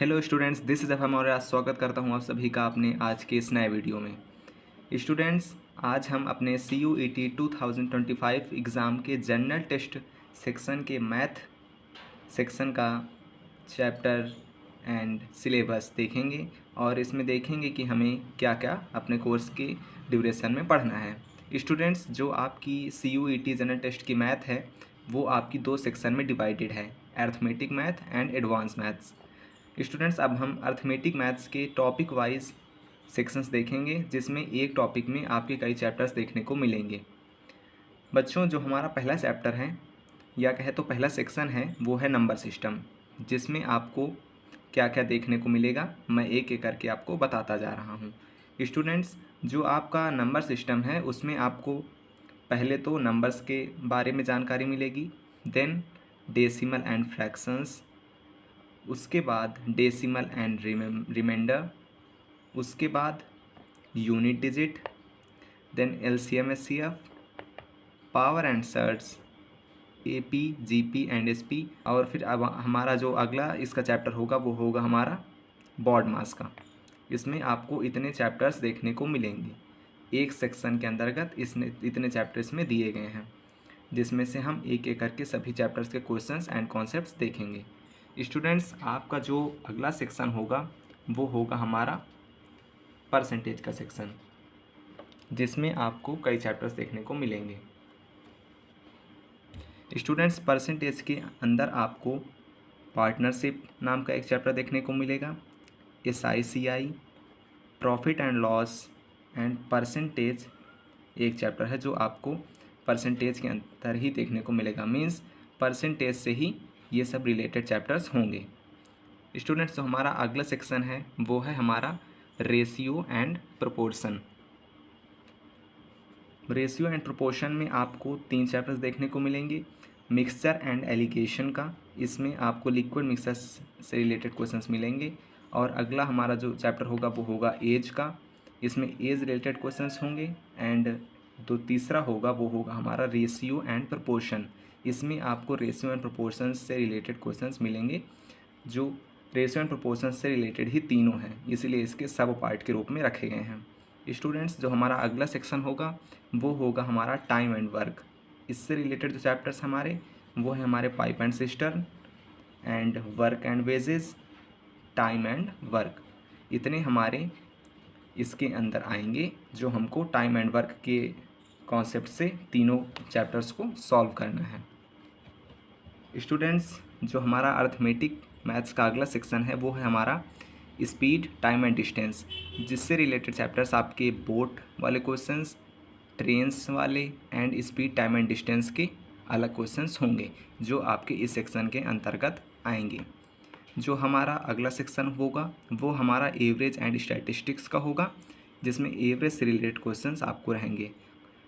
Hello students, this is FM और स्वागत करता हूँ आप सभी का अपने आज के इस नए वीडियो में। स्टूडेंट्स, आज हम अपने CUET 2025 एग्ज़ाम के जनरल टेस्ट सेक्शन के मैथ सेक्शन का चैप्टर एंड सिलेबस देखेंगे और इसमें देखेंगे कि हमें क्या क्या अपने कोर्स के ड्यूरेशन में पढ़ना है। स्टूडेंट्स, जो आपकी CUET जनरल टेस्ट की मैथ है वो आपकी दो सेक्शन में डिवाइडेड है, arithmetic math and advance maths. Students, अब हम अर्थमेटिक मैथ्स के टॉपिक वाइज सेक्शंस देखेंगे जिसमें एक टॉपिक में आपके कई चैप्टर्स देखने को मिलेंगे। बच्चों, जो हमारा पहला चैप्टर है या कहे तो पहला सेक्शन है वो है नंबर सिस्टम, जिसमें आपको क्या क्या देखने को मिलेगा मैं एक एक करके आपको बताता जा रहा हूँ। स्टूडेंट्स, जो आपका नंबर सिस्टम है उसमें आपको पहले तो नंबर्स के बारे में जानकारी मिलेगी, देन डेसिमल एंड फ्रैक्शंस, उसके बाद डेसिमल एंड रिमाइंडर, उसके बाद unit digit, then LCM SCF, power and surds, AP GP and SP, और फिर अब हमारा जो अगला इसका चैप्टर होगा वो होगा हमारा बॉड मास का। इसमें आपको इतने चैप्टर्स देखने को मिलेंगे, एक सेक्शन के अंतर्गत इतने चैप्टर्स में दिए गए हैं, जिसमें से हम एक एक करके सभी चैप्टर्स के क्वेश्चंस एंड कॉन्सेप्ट्स देखेंगे। स्टूडेंट्स, आपका जो अगला सेक्शन होगा वो होगा हमारा परसेंटेज का सेक्शन, जिसमें आपको कई चैप्टर्स देखने को मिलेंगे। स्टूडेंट्स, परसेंटेज के अंदर आपको पार्टनरशिप नाम का एक चैप्टर देखने को मिलेगा, SICI, profit and loss and percentage एक चैप्टर है जो आपको परसेंटेज के अंदर ही देखने को मिलेगा, मीन्स परसेंटेज से ही ये सब रिलेटेड चैप्टर्स होंगे। स्टूडेंट्स, जो हमारा अगला सेक्शन है वो है हमारा ratio and proportion. Ratio and proportion में आपको 3 चैप्टर्स देखने को मिलेंगे, मिक्सचर एंड एलिगेशन का, इसमें आपको लिक्विड मिक्सचर से रिलेटेड क्वेश्चंस मिलेंगे, और अगला हमारा जो चैप्टर होगा वो होगा एज का, इसमें एज रिलेटेड क्वेश्चंस होंगे, एंड जो तीसरा होगा वो होगा हमारा रेशियो एंड प्रोपोर्शन, इसमें आपको रेशियो एंड प्रोपोर्शन से रिलेटेड क्वेश्चंस मिलेंगे। जो रेशियो एंड प्रोपोर्शन से रिलेटेड ही तीनों हैं, इसलिए इसके सब पार्ट के रूप में रखे गए हैं। स्टूडेंट्स, जो हमारा अगला सेक्शन होगा वो होगा हमारा टाइम एंड वर्क। इससे रिलेटेड जो चैप्टर्स हमारे वो है हमारे pipe and cistern and work and wages, time and work, इतने हमारे इसके अंदर आएंगे जो हमको टाइम एंड वर्क के कॉन्सेप्ट से तीनों चैप्टर्स को सॉल्व करना है। स्टूडेंट्स, जो हमारा अर्थमेटिक मैथ्स का अगला सेक्शन है वो है हमारा स्पीड, टाइम एंड डिस्टेंस, जिससे रिलेटेड चैप्टर्स आपके बोट वाले क्वेश्चंस, ट्रेन्स वाले and speed, time and distance के अलग क्वेश्चंस होंगे जो आपके इस सेक्शन के अंतर्गत आएंगे। जो हमारा अगला सेक्शन होगा वो हमारा एवरेज एंड स्टैटिस्टिक्स का होगा, जिसमें एवरेज से रिलेटेड क्वेश्चंस आपको रहेंगे,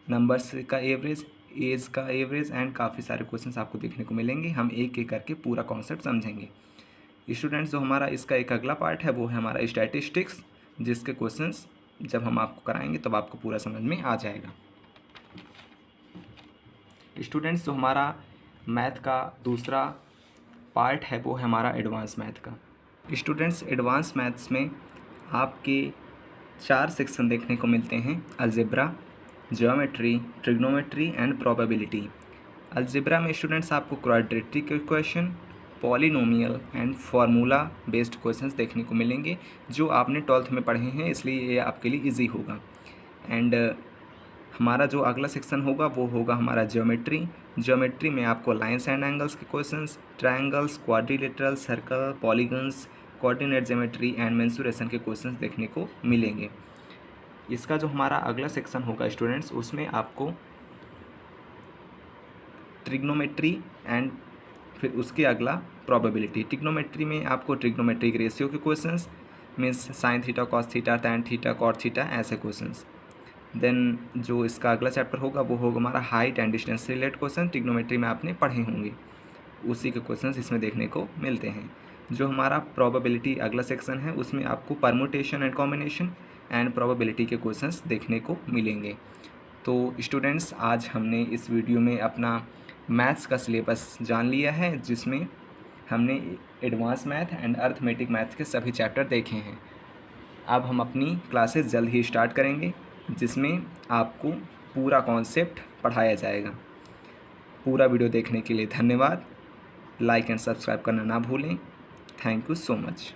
नंबर्स का एवरेज, एज का एवरेज एंड काफ़ी सारे क्वेश्चंस आपको देखने को मिलेंगे। हम एक एक करके पूरा कॉन्सेप्ट समझेंगे। स्टूडेंट्स, जो हमारा इसका एक अगला पार्ट है वो है हमारा स्टैटिस्टिक्स, जिसके क्वेश्चंस जब हम आपको कराएंगे तब आपको पूरा समझ में आ जाएगा। स्टूडेंट्स, जो हमारा मैथ का दूसरा पार्ट है वो है हमारा एडवांस मैथ का। स्टूडेंट्स, एडवांस मैथ्स में आपके 4 सेक्शन देखने को मिलते हैं, algebra, geometry, trigonometry and probability. Algebra में स्टूडेंट्स आपको quadratic equation, polynomial and formula based questions देखने को मिलेंगे जो आपने 12th में पढ़े हैं, इसलिए ये आपके लिए इजी होगा। एंड हमारा जो अगला सेक्शन होगा वो होगा हमारा ज्योमेट्री। ज्योमेट्री में आपको लाइन्स एंड एंगल्स के questions, triangles, quadrilateral, circle, polygons, coordinate geometry and mensuration के क्वेश्चंस देखने को मिलेंगे। इसका जो हमारा अगला सेक्शन होगा स्टूडेंट्स, उसमें आपको ट्रिग्नोमेट्री एंड फिर उसके अगला प्रोबेबिलिटी। ट्रिग्नोमेट्री में आपको ट्रिग्नोमेट्रिक रेशियो के questions, means sine theta, cos theta, tan theta, cot theta, ऐसे क्वेश्चंस। देन जो इसका अगला चैप्टर होगा वो होगा हमारा हाइट एंड डिस्टेंस से रिलेटेड क्वेश्चन, ट्रिग्नोमेट्री में आपने पढ़े होंगे, उसी के क्वेश्चंस इसमें देखने को मिलते हैं। जो हमारा प्रोबेबिलिटी अगला सेक्शन है उसमें आपको permutation and combination and probability के क्वेश्चंस देखने को मिलेंगे। तो स्टूडेंट्स, आज हमने इस वीडियो में अपना मैथ्स का सिलेबस जान लिया है, जिसमें हमने advance math and arithmetic math के सभी चैप्टर देखे हैं। अब हम अपनी क्लासेस जल्द ही स्टार्ट करेंगे, जिसमें आपको पूरा कॉन्सेप्ट पढ़ाया जाएगा। पूरा वीडियो देखने के लिए धन्यवाद। लाइक एंड सब्सक्राइब करना ना भूलें। Thank you so much.